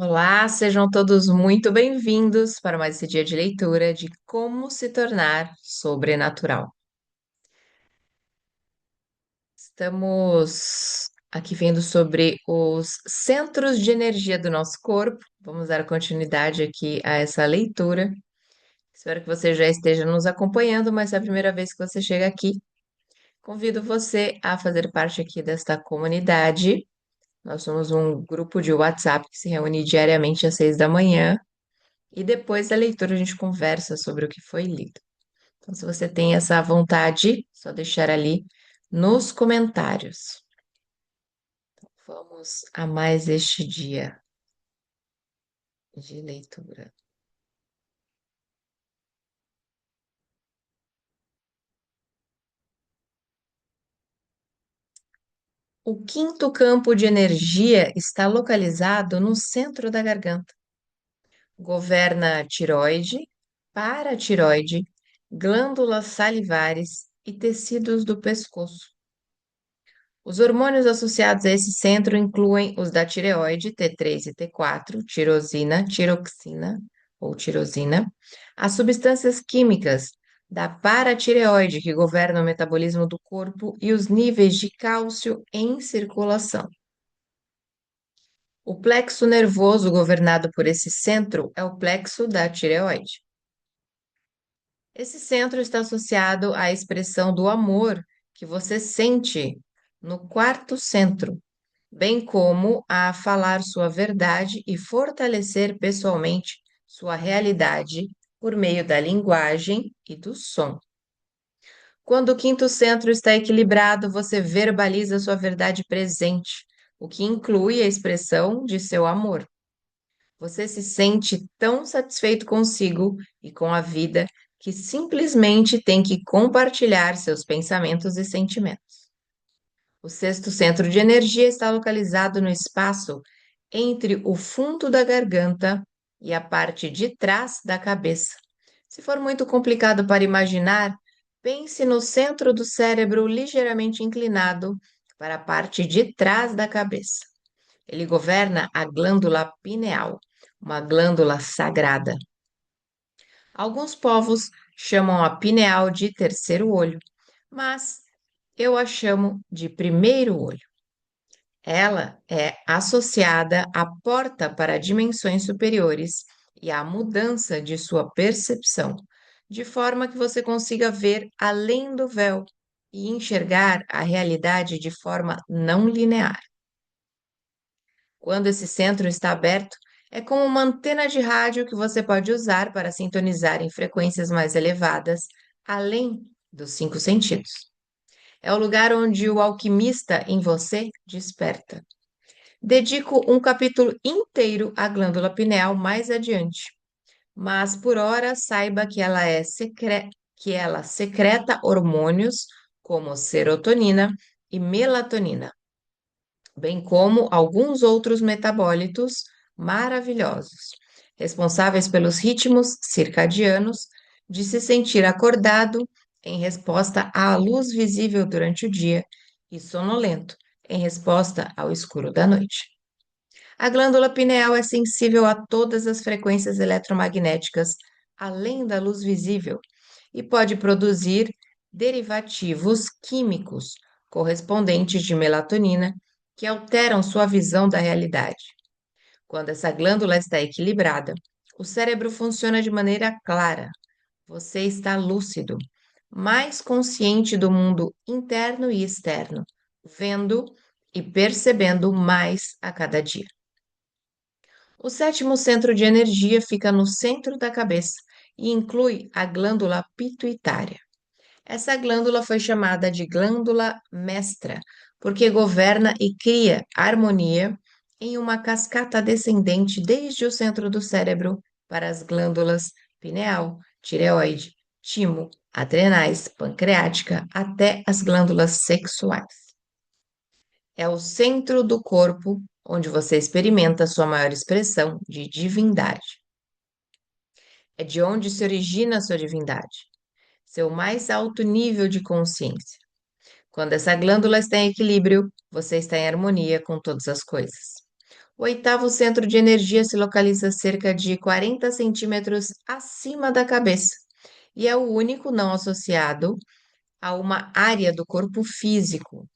Olá, sejam todos muito bem-vindos para mais esse dia de leitura de Como se tornar sobrenatural. Estamos aqui vendo sobre os centros de energia do nosso corpo. Vamos dar continuidade aqui a essa leitura. Espero que você já esteja nos acompanhando, mas se é a primeira vez que você chega aqui, convido você a fazer parte aqui desta comunidade. Nós somos um grupo de WhatsApp que se reúne diariamente às 6 da manhã. E depois da leitura a gente conversa sobre o que foi lido. Então, se você tem essa vontade, só deixar ali nos comentários. Vamos a mais este dia de leitura. O quinto campo de energia está localizado no centro da garganta. Governa a tiroide, paratiroide, glândulas salivares e tecidos do pescoço. Os hormônios associados a esse centro incluem os da tireoide, T3 e T4, tirosina, tiroxina ou tirosina, as substâncias químicas da paratireoide, que governam o metabolismo do corpo, e os níveis de cálcio em circulação. O plexo nervoso governado por esse centro é o plexo da tireoide. Esse centro está associado à expressão do amor que você sente no quarto centro, bem como a falar sua verdade e fortalecer pessoalmente sua realidade por meio da linguagem e do som. Quando o quinto centro está equilibrado, você verbaliza sua verdade presente, o que inclui a expressão de seu amor. Você se sente tão satisfeito consigo e com a vida que simplesmente tem que compartilhar seus pensamentos e sentimentos. O sexto centro de energia está localizado no espaço entre o fundo da garganta e a parte de trás da cabeça. Se for muito complicado para imaginar, pense no centro do cérebro ligeiramente inclinado para a parte de trás da cabeça. Ele governa a glândula pineal, uma glândula sagrada. Alguns povos chamam a pineal de terceiro olho, mas eu a chamo de primeiro olho. Ela é associada à porta para dimensões superiores e à mudança de sua percepção, de forma que você consiga ver além do véu e enxergar a realidade de forma não linear. Quando esse centro está aberto, é como uma antena de rádio que você pode usar para sintonizar em frequências mais elevadas, além dos cinco sentidos. É o lugar onde o alquimista em você desperta. Dedico um capítulo inteiro à glândula pineal mais adiante, mas por hora saiba que que ela secreta hormônios como serotonina e melatonina, bem como alguns outros metabólitos maravilhosos, responsáveis pelos ritmos circadianos de se sentir acordado em resposta à luz visível durante o dia e sonolento em resposta ao escuro da noite. A glândula pineal é sensível a todas as frequências eletromagnéticas, além da luz visível, e pode produzir derivativos químicos correspondentes de melatonina que alteram sua visão da realidade. Quando essa glândula está equilibrada, o cérebro funciona de maneira clara. Você está lúcido, mais consciente do mundo interno e externo, vendo e percebendo mais a cada dia. O sétimo centro de energia fica no centro da cabeça e inclui a glândula pituitária. Essa glândula foi chamada de glândula mestra, porque governa e cria harmonia em uma cascata descendente desde o centro do cérebro para as glândulas pineal, tireoide, timo, adrenais, pancreática, até as glândulas sexuais. É o centro do corpo onde você experimenta sua maior expressão de divindade. É de onde se origina a sua divindade, seu mais alto nível de consciência. Quando essa glândula está em equilíbrio, você está em harmonia com todas as coisas. O oitavo centro de energia se localiza cerca de 40 centímetros acima da cabeça e é o único não associado a uma área do corpo físico.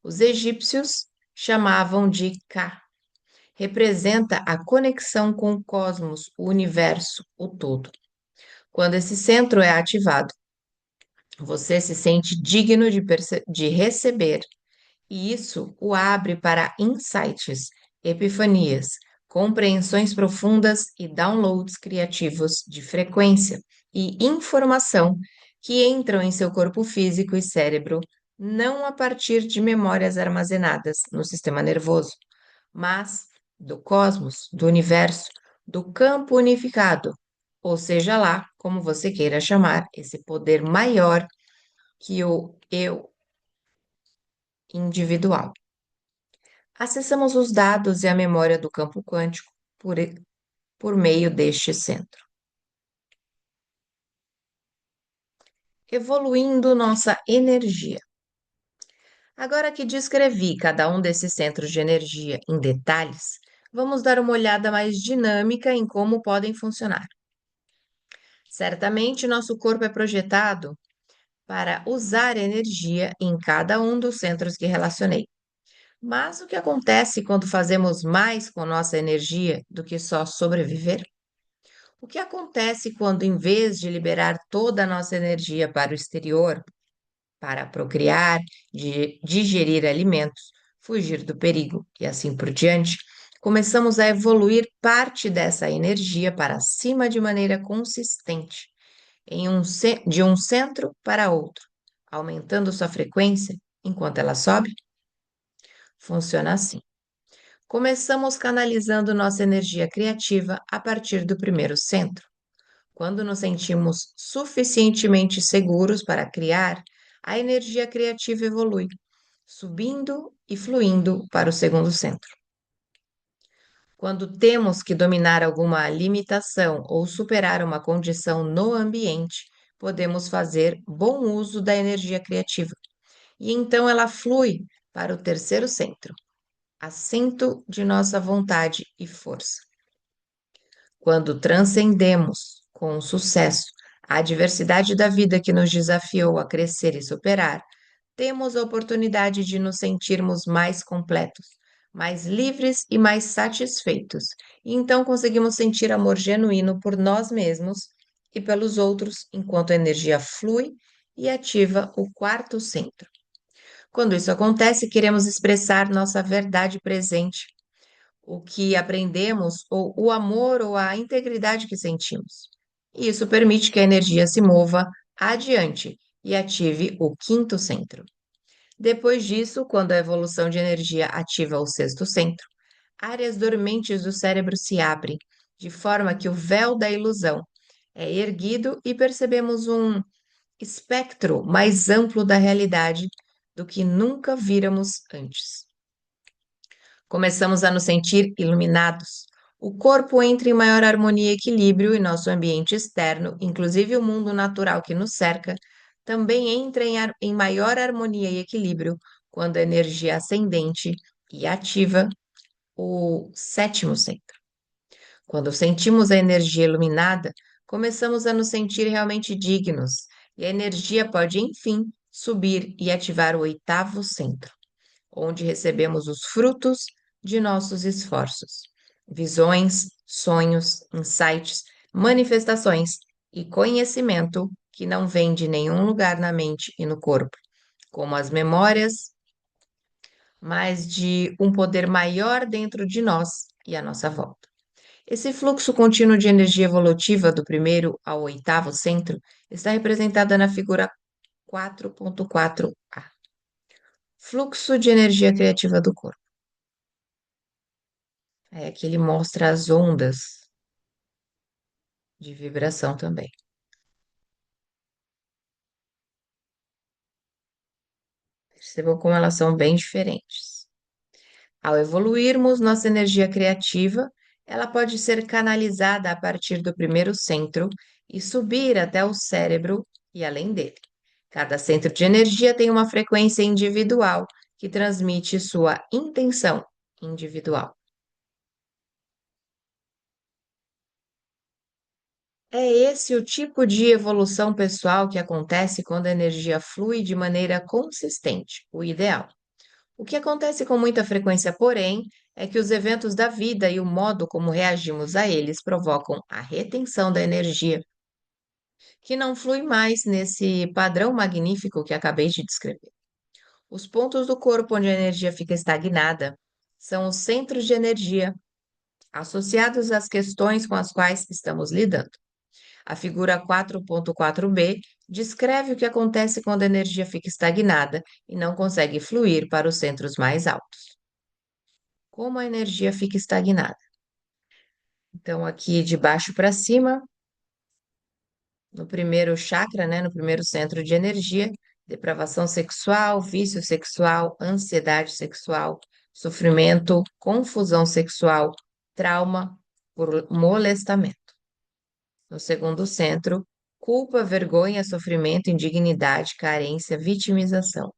Os egípcios chamavam de Ka. Representa a conexão com o cosmos, o universo, o todo. Quando esse centro é ativado, você se sente digno de receber, e isso o abre para insights, epifanias, compreensões profundas e downloads criativos de frequência e informação que entram em seu corpo físico e cérebro, não a partir de memórias armazenadas no sistema nervoso, mas do cosmos, do universo, do campo unificado, ou seja lá como você queira chamar esse poder maior que o eu individual. Acessamos os dados e a memória do campo quântico por meio deste centro, evoluindo nossa energia. Agora que descrevi cada um desses centros de energia em detalhes, vamos dar uma olhada mais dinâmica em como podem funcionar. Certamente, nosso corpo é projetado para usar energia em cada um dos centros que relacionei. Mas o que acontece quando fazemos mais com nossa energia do que só sobreviver? O que acontece quando, em vez de liberar toda a nossa energia para o exterior, para procriar, digerir alimentos, fugir do perigo e assim por diante, começamos a evoluir parte dessa energia para cima de maneira consistente, de um centro para outro, aumentando sua frequência enquanto ela sobe? Funciona assim. Começamos canalizando nossa energia criativa a partir do primeiro centro. Quando nos sentimos suficientemente seguros para criar, a energia criativa evolui, subindo e fluindo para o segundo centro. Quando temos que dominar alguma limitação ou superar uma condição no ambiente, podemos fazer bom uso da energia criativa. E então ela flui para o terceiro centro, assento de nossa vontade e força. Quando transcendemos com sucesso a adversidade da vida que nos desafiou a crescer e superar, temos a oportunidade de nos sentirmos mais completos, mais livres e mais satisfeitos. E então conseguimos sentir amor genuíno por nós mesmos e pelos outros, enquanto a energia flui e ativa o quarto centro. Quando isso acontece, queremos expressar nossa verdade presente, o que aprendemos, ou o amor ou a integridade que sentimos. E isso permite que a energia se mova adiante e ative o quinto centro. Depois disso, quando a evolução de energia ativa o sexto centro, áreas dormentes do cérebro se abrem, de forma que o véu da ilusão é erguido e percebemos um espectro mais amplo da realidade do que nunca víramos antes. Começamos a nos sentir iluminados. O corpo entra em maior harmonia e equilíbrio e nosso ambiente externo, inclusive o mundo natural que nos cerca, também entra em maior harmonia e equilíbrio quando a energia ascendente e ativa o sétimo centro. Quando sentimos a energia iluminada, começamos a nos sentir realmente dignos, e a energia pode, enfim, subir e ativar o oitavo centro, onde recebemos os frutos de nossos esforços, visões, sonhos, insights, manifestações e conhecimento que não vem de nenhum lugar na mente e no corpo, como as memórias, mas de um poder maior dentro de nós e à nossa volta. Esse fluxo contínuo de energia evolutiva do primeiro ao oitavo centro está representada na figura 4.4a. Fluxo de energia criativa do corpo. É que ele mostra as ondas de vibração também. Percebam como elas são bem diferentes. Ao evoluirmos nossa energia criativa, ela pode ser canalizada a partir do primeiro centro e subir até o cérebro e além dele. Cada centro de energia tem uma frequência individual que transmite sua intenção individual. É esse o tipo de evolução pessoal que acontece quando a energia flui de maneira consistente, o ideal. O que acontece com muita frequência, porém, é que os eventos da vida e o modo como reagimos a eles provocam a retenção da energia, que não flui mais nesse padrão magnífico que acabei de descrever. Os pontos do corpo onde a energia fica estagnada são os centros de energia associados às questões com as quais estamos lidando. A figura 4.4b descreve o que acontece quando a energia fica estagnada e não consegue fluir para os centros mais altos. Como a energia fica estagnada? Então, aqui de baixo para cima, no primeiro chakra, né, no primeiro centro de energia, depravação sexual, vício sexual, ansiedade sexual, sofrimento, confusão sexual, trauma por molestamento. No segundo centro, culpa, vergonha, sofrimento, indignidade, carência, vitimização.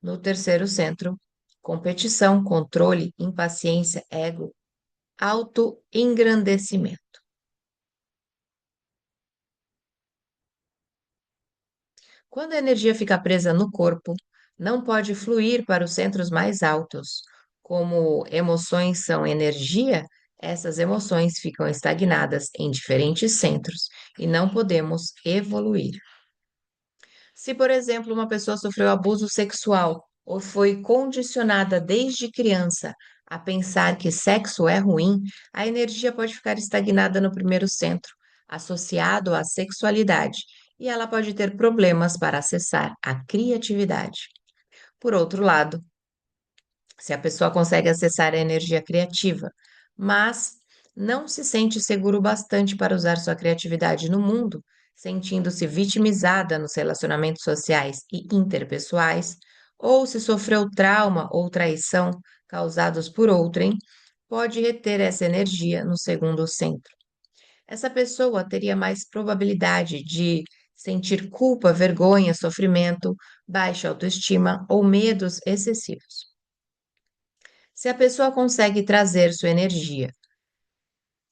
No terceiro centro, competição, controle, impaciência, ego, autoengrandecimento. Quando a energia fica presa no corpo, não pode fluir para os centros mais altos. Como emoções são energia, essas emoções ficam estagnadas em diferentes centros e não podemos evoluir. Se, por exemplo, uma pessoa sofreu abuso sexual ou foi condicionada desde criança a pensar que sexo é ruim, a energia pode ficar estagnada no primeiro centro, associado à sexualidade, e ela pode ter problemas para acessar a criatividade. Por outro lado, se a pessoa consegue acessar a energia criativa, mas não se sente seguro bastante para usar sua criatividade no mundo, sentindo-se vitimizada nos relacionamentos sociais e interpessoais, ou se sofreu trauma ou traição causados por outrem, pode reter essa energia no segundo centro. Essa pessoa teria mais probabilidade de sentir culpa, vergonha, sofrimento, baixa autoestima ou medos excessivos. Se a pessoa consegue trazer sua energia,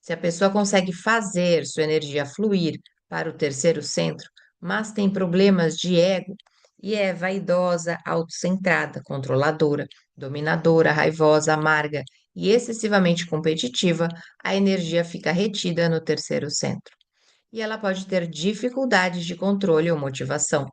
se a pessoa consegue fazer sua energia fluir para o terceiro centro, mas tem problemas de ego e é vaidosa, autocentrada, controladora, dominadora, raivosa, amarga e excessivamente competitiva, a energia fica retida no terceiro centro. E ela pode ter dificuldades de controle ou motivação.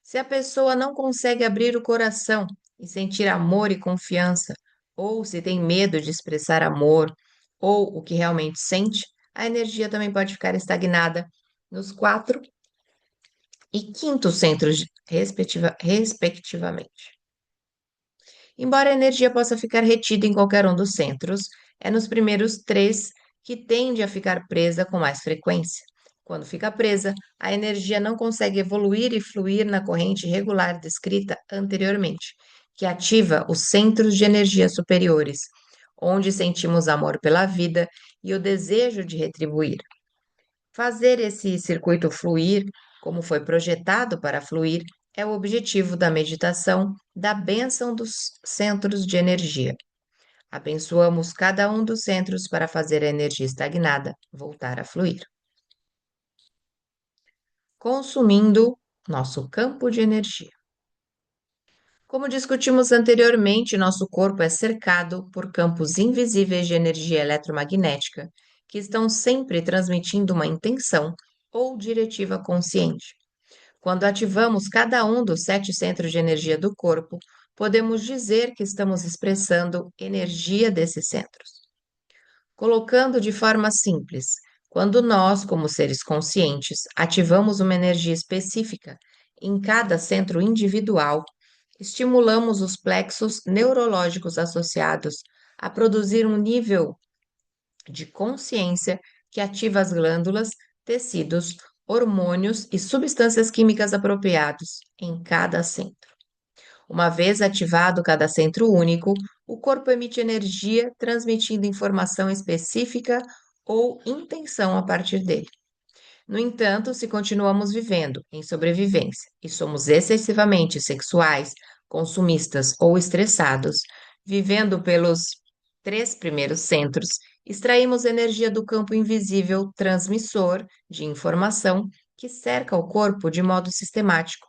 Se a pessoa não consegue abrir o coração e sentir amor e confiança, ou se tem medo de expressar amor, ou o que realmente sente, a energia também pode ficar estagnada nos quatro e quinto centros, respectivamente. Embora a energia possa ficar retida em qualquer um dos centros, é nos primeiros três que tende a ficar presa com mais frequência. Quando fica presa, a energia não consegue evoluir e fluir na corrente regular descrita anteriormente, que ativa os centros de energia superiores, onde sentimos amor pela vida e o desejo de retribuir. Fazer esse circuito fluir, como foi projetado para fluir, é o objetivo da meditação da bênção dos centros de energia. Abençoamos cada um dos centros para fazer a energia estagnada voltar a fluir. Consumindo nosso campo de energia. Como discutimos anteriormente, nosso corpo é cercado por campos invisíveis de energia eletromagnética que estão sempre transmitindo uma intenção ou diretiva consciente. Quando ativamos cada um dos 7 centros de energia do corpo, podemos dizer que estamos expressando energia desses centros. Colocando de forma simples, quando nós, como seres conscientes, ativamos uma energia específica em cada centro individual, estimulamos os plexos neurológicos associados a produzir um nível de consciência que ativa as glândulas, tecidos, hormônios e substâncias químicas apropriados em cada centro. Uma vez ativado cada centro único, o corpo emite energia, transmitindo informação específica ou intenção a partir dele. No entanto, se continuamos vivendo em sobrevivência e somos excessivamente sexuais, consumistas ou estressados, vivendo pelos 3 primeiros centros extraímos energia do campo invisível transmissor de informação que cerca o corpo de modo sistemático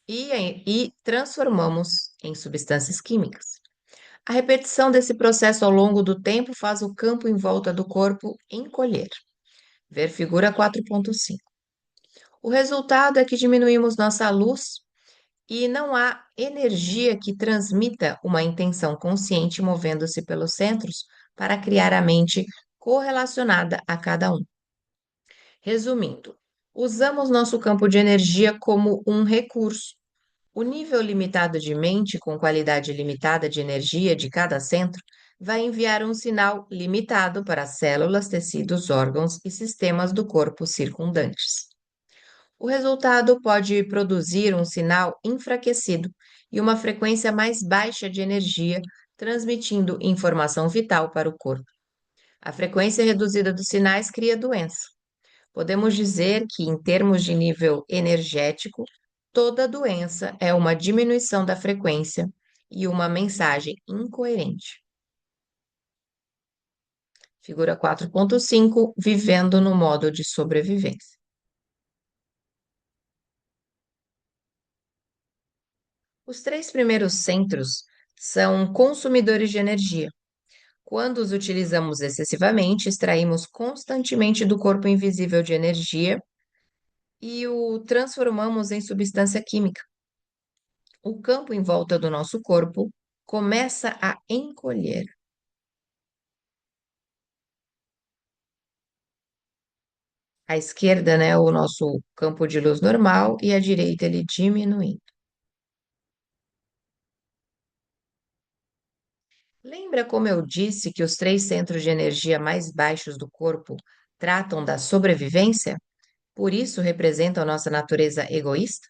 e transformamos em substâncias químicas. A repetição desse processo ao longo do tempo faz o campo em volta do corpo encolher. Ver figura 4.5. O resultado é que diminuímos nossa luz e não há energia que transmita uma intenção consciente movendo-se pelos centros para criar a mente correlacionada a cada um. Resumindo, usamos nosso campo de energia como um recurso. O nível limitado de mente com qualidade limitada de energia de cada centro vai enviar um sinal limitado para as células, tecidos, órgãos e sistemas do corpo circundantes. O resultado pode produzir um sinal enfraquecido e uma frequência mais baixa de energia, transmitindo informação vital para o corpo. A frequência reduzida dos sinais cria doença. Podemos dizer que, em termos de nível energético, toda doença é uma diminuição da frequência e uma mensagem incoerente. Figura 4.5, vivendo no modo de sobrevivência. Os três primeiros centros são consumidores de energia. Quando os utilizamos excessivamente, extraímos constantemente do corpo invisível de energia e o transformamos em substância química. O campo em volta do nosso corpo começa a encolher. À esquerda, né, o nosso campo de luz normal e à direita ele diminuindo. Lembra como eu disse que os três centros de energia mais baixos do corpo tratam da sobrevivência? Por isso representam nossa natureza egoísta?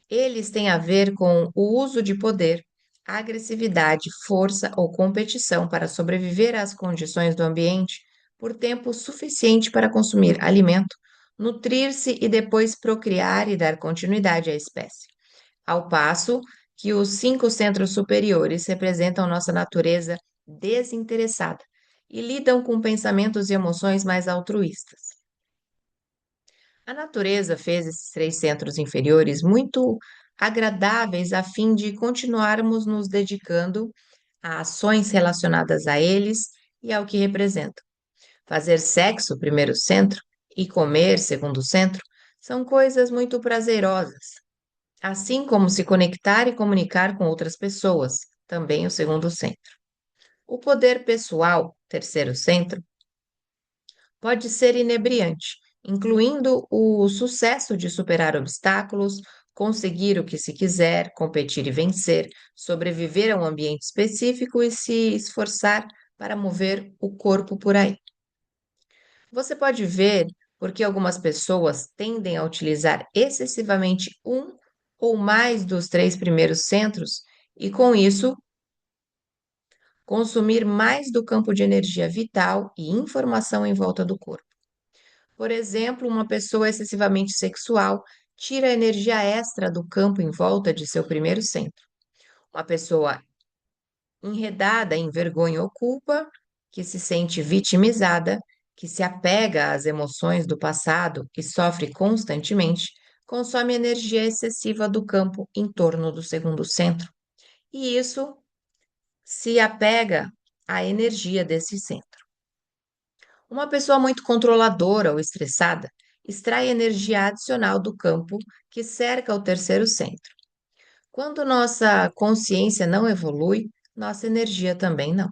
Eles têm a ver com o uso de poder, agressividade, força ou competição para sobreviver às condições do ambiente por tempo suficiente para consumir alimento, nutrir-se e depois procriar e dar continuidade à espécie. Ao passo que os cinco centros superiores representam nossa natureza desinteressada e lidam com pensamentos e emoções mais altruístas. A natureza fez esses três centros inferiores muito agradáveis a fim de continuarmos nos dedicando a ações relacionadas a eles e ao que representam. Fazer sexo, primeiro centro, e comer, segundo centro, são coisas muito prazerosas, assim como se conectar e comunicar com outras pessoas, também o segundo centro. O poder pessoal, terceiro centro, pode ser inebriante, incluindo o sucesso de superar obstáculos, conseguir o que se quiser, competir e vencer, sobreviver a um ambiente específico e se esforçar para mover o corpo por aí. Você pode ver porque algumas pessoas tendem a utilizar excessivamente um ou mais dos três primeiros centros e, com isso, consumir mais do campo de energia vital e informação em volta do corpo. Por exemplo, uma pessoa excessivamente sexual tira a energia extra do campo em volta de seu primeiro centro. Uma pessoa enredada em vergonha ou culpa, que se sente vitimizada, que se apega às emoções do passado e sofre constantemente, consome energia excessiva do campo em torno do segundo centro. E isso se apega à energia desse centro. Uma pessoa muito controladora ou estressada extrai energia adicional do campo que cerca o terceiro centro. Quando nossa consciência não evolui, nossa energia também não.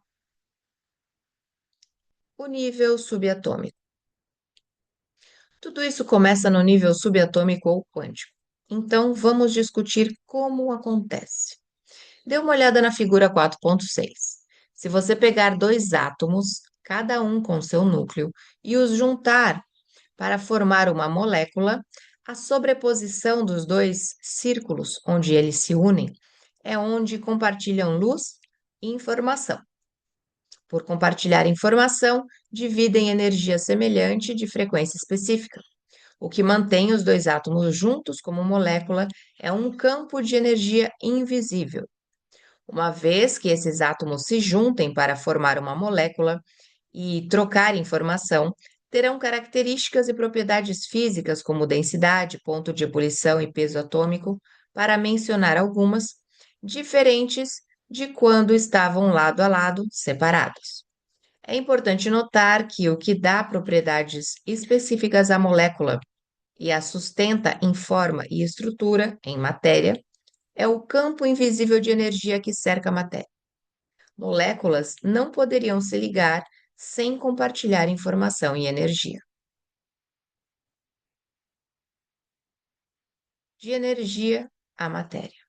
O nível subatômico. Tudo isso começa no nível subatômico ou quântico. Então, vamos discutir como acontece. Dê uma olhada na figura 4.6. Se você pegar dois átomos, cada um com seu núcleo, e os juntar para formar uma molécula, a sobreposição dos dois círculos onde eles se unem é onde compartilham luz e informação. Por compartilhar informação, dividem energia semelhante de frequência específica. O que mantém os dois átomos juntos como molécula é um campo de energia invisível. Uma vez que esses átomos se juntem para formar uma molécula, e trocar informação terão características e propriedades físicas como densidade, ponto de ebulição e peso atômico, para mencionar algumas, diferentes de quando estavam lado a lado, separados. É importante notar que o que dá propriedades específicas à molécula e a sustenta em forma e estrutura, em matéria, é o campo invisível de energia que cerca a matéria. Moléculas não poderiam se ligar sem compartilhar informação e energia. De energia à matéria.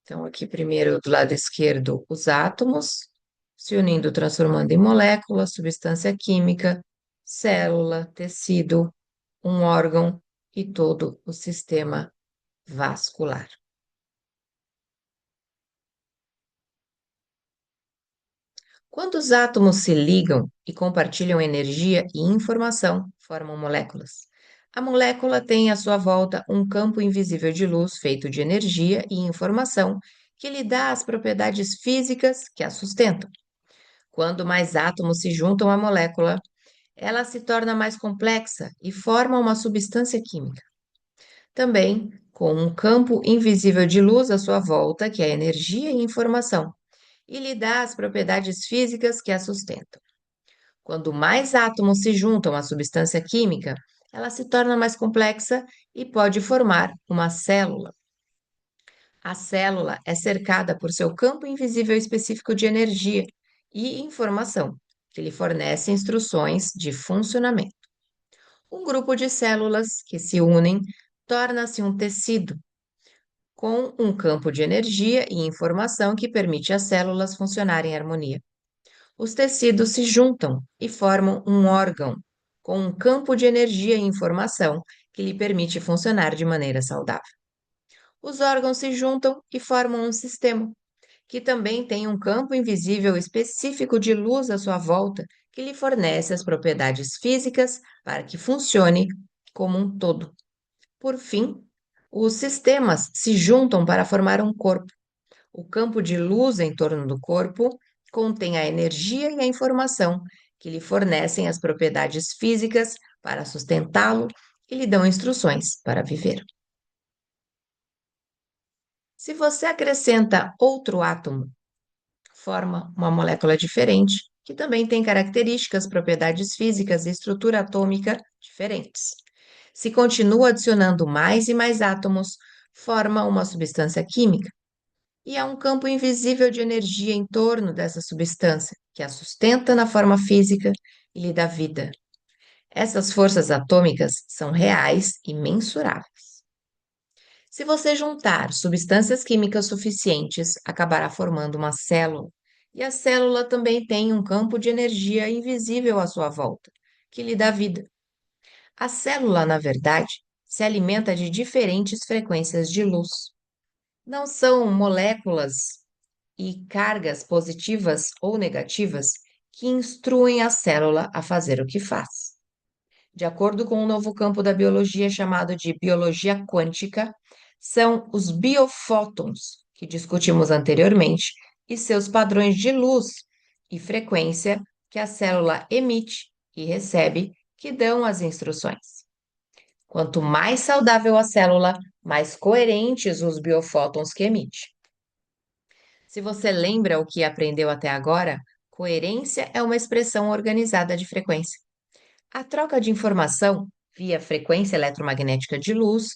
Então, aqui primeiro do lado esquerdo, os átomos se unindo, transformando em molécula, substância química, célula, tecido, um órgão e todo o sistema vascular. Quando os átomos se ligam e compartilham energia e informação, formam moléculas. A molécula tem à sua volta um campo invisível de luz feito de energia e informação que lhe dá as propriedades físicas que a sustentam. Quando mais átomos se juntam à molécula, ela se torna mais complexa e forma uma substância química. Também com um campo invisível de luz à sua volta, que é energia e informação, e lhe dá as propriedades físicas que a sustentam. Quando mais átomos se juntam à substância química, ela se torna mais complexa e pode formar uma célula. A célula é cercada por seu campo invisível específico de energia e informação, que lhe fornece instruções de funcionamento. Um grupo de células que se unem torna-se um tecido, com um campo de energia e informação que permite às células funcionarem em harmonia. Os tecidos se juntam e formam um órgão, com um campo de energia e informação que lhe permite funcionar de maneira saudável. Os órgãos se juntam e formam um sistema, que também tem um campo invisível específico de luz à sua volta, que lhe fornece as propriedades físicas para que funcione como um todo. Por fim, os sistemas se juntam para formar um corpo. O campo de luz em torno do corpo contém a energia e a informação que lhe fornecem as propriedades físicas para sustentá-lo e lhe dão instruções para viver. Se você acrescenta outro átomo, forma uma molécula diferente, que também tem características, propriedades físicas e estrutura atômica diferentes. Se continua adicionando mais e mais átomos, forma uma substância química. E há um campo invisível de energia em torno dessa substância, que a sustenta na forma física e lhe dá vida. Essas forças atômicas são reais e mensuráveis. Se você juntar substâncias químicas suficientes, acabará formando uma célula. E a célula também tem um campo de energia invisível à sua volta, que lhe dá vida. A célula, na verdade, se alimenta de diferentes frequências de luz. Não são moléculas e cargas positivas ou negativas que instruem a célula a fazer o que faz. De acordo com um novo campo da biologia chamado de biologia quântica, são os biofótons, que discutimos anteriormente, e seus padrões de luz e frequência que a célula emite e recebe, que dão as instruções. Quanto mais saudável a célula, mais coerentes os biofótons que emite. Se você lembra o que aprendeu até agora, coerência é uma expressão organizada de frequência. A troca de informação via frequência eletromagnética de luz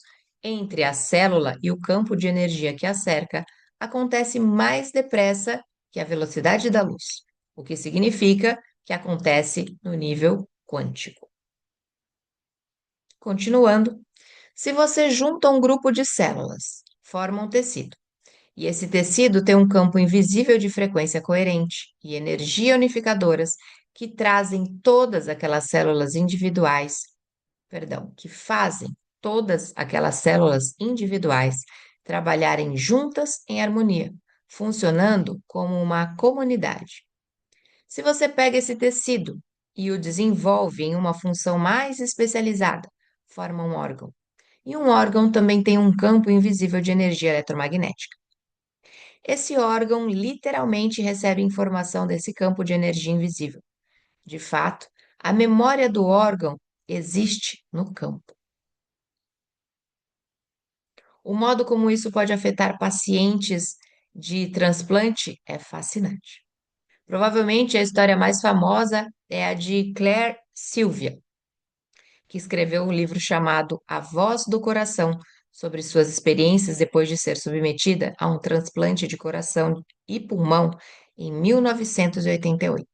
entre a célula e o campo de energia que a cerca acontece mais depressa que a velocidade da luz, o que significa que acontece no nível quântico. Continuando, se você junta um grupo de células, forma um tecido. E esse tecido tem um campo invisível de frequência coerente e energia unificadoras que trazem todas aquelas células individuais, que fazem todas aquelas células individuais trabalharem juntas em harmonia, funcionando como uma comunidade. Se você pega esse tecido e o desenvolve em uma função mais especializada, forma um órgão. E um órgão também tem um campo invisível de energia eletromagnética. Esse órgão literalmente recebe informação desse campo de energia invisível. De fato, a memória do órgão existe no campo. O modo como isso pode afetar pacientes de transplante é fascinante. Provavelmente a história mais famosa é a de Claire Sylvia, que escreveu um livro chamado A Voz do Coração, sobre suas experiências depois de ser submetida a um transplante de coração e pulmão em 1988.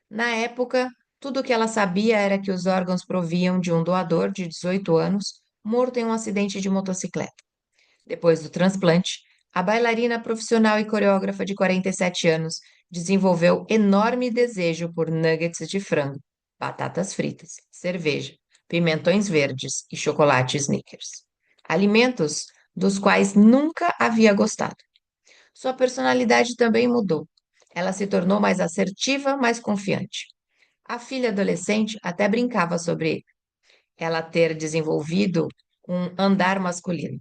Na época, tudo o que ela sabia era que os órgãos proviam de um doador de 18 anos morto em um acidente de motocicleta. Depois do transplante, a bailarina profissional e coreógrafa de 47 anos desenvolveu enorme desejo por nuggets de frango, batatas fritas, cerveja, pimentões verdes e chocolate Snickers. Alimentos dos quais nunca havia gostado. Sua personalidade também mudou. Ela se tornou mais assertiva, mais confiante. A filha adolescente até brincava sobre ela ter desenvolvido um andar masculino.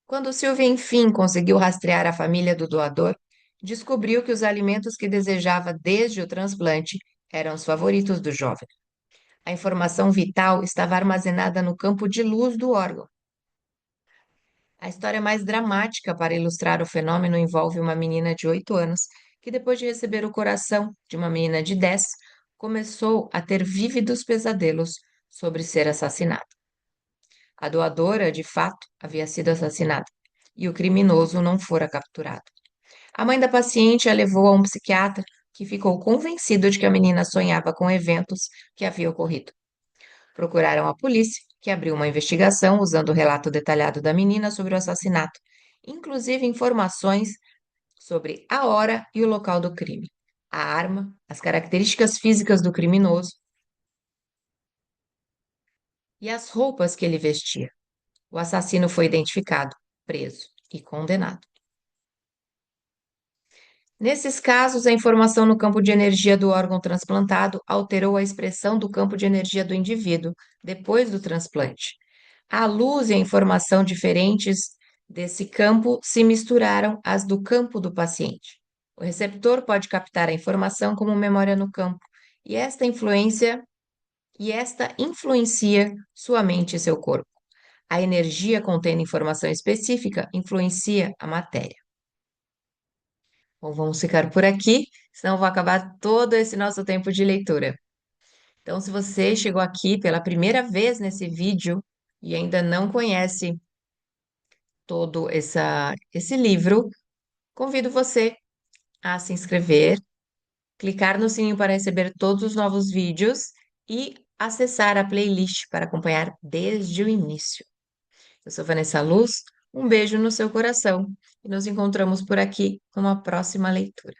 Quando Silvia, enfim, conseguiu rastrear a família do doador, descobriu que os alimentos que desejava desde o transplante eram os favoritos do jovem. A informação vital estava armazenada no campo de luz do órgão. A história mais dramática para ilustrar o fenômeno envolve uma menina de 8 anos que, depois de receber o coração de uma menina de 10, começou a ter vívidos pesadelos sobre ser assassinada. A doadora, de fato, havia sido assassinada e o criminoso não fora capturado. A mãe da paciente a levou a um psiquiatra que ficou convencido de que a menina sonhava com eventos que haviam ocorrido. Procuraram a polícia, que abriu uma investigação usando o relato detalhado da menina sobre o assassinato, inclusive informações sobre a hora e o local do crime, a arma, as características físicas do criminoso e as roupas que ele vestia. O assassino foi identificado, preso e condenado. Nesses casos, a informação no campo de energia do órgão transplantado alterou a expressão do campo de energia do indivíduo depois do transplante. A luz e a informação diferentes desse campo se misturaram às do campo do paciente. O receptor pode captar a informação como memória no campo, e esta influencia sua mente e seu corpo. A energia contendo informação específica influencia a matéria. Bom, vamos ficar por aqui, senão eu vou acabar todo esse nosso tempo de leitura. Então, se você chegou aqui pela primeira vez nesse vídeo e ainda não conhece todo esse livro, convido você a se inscrever, clicar no sininho para receber todos os novos vídeos e acessar a playlist para acompanhar desde o início. Eu sou Vanessa Luz, um beijo no seu coração e nos encontramos por aqui numa próxima leitura.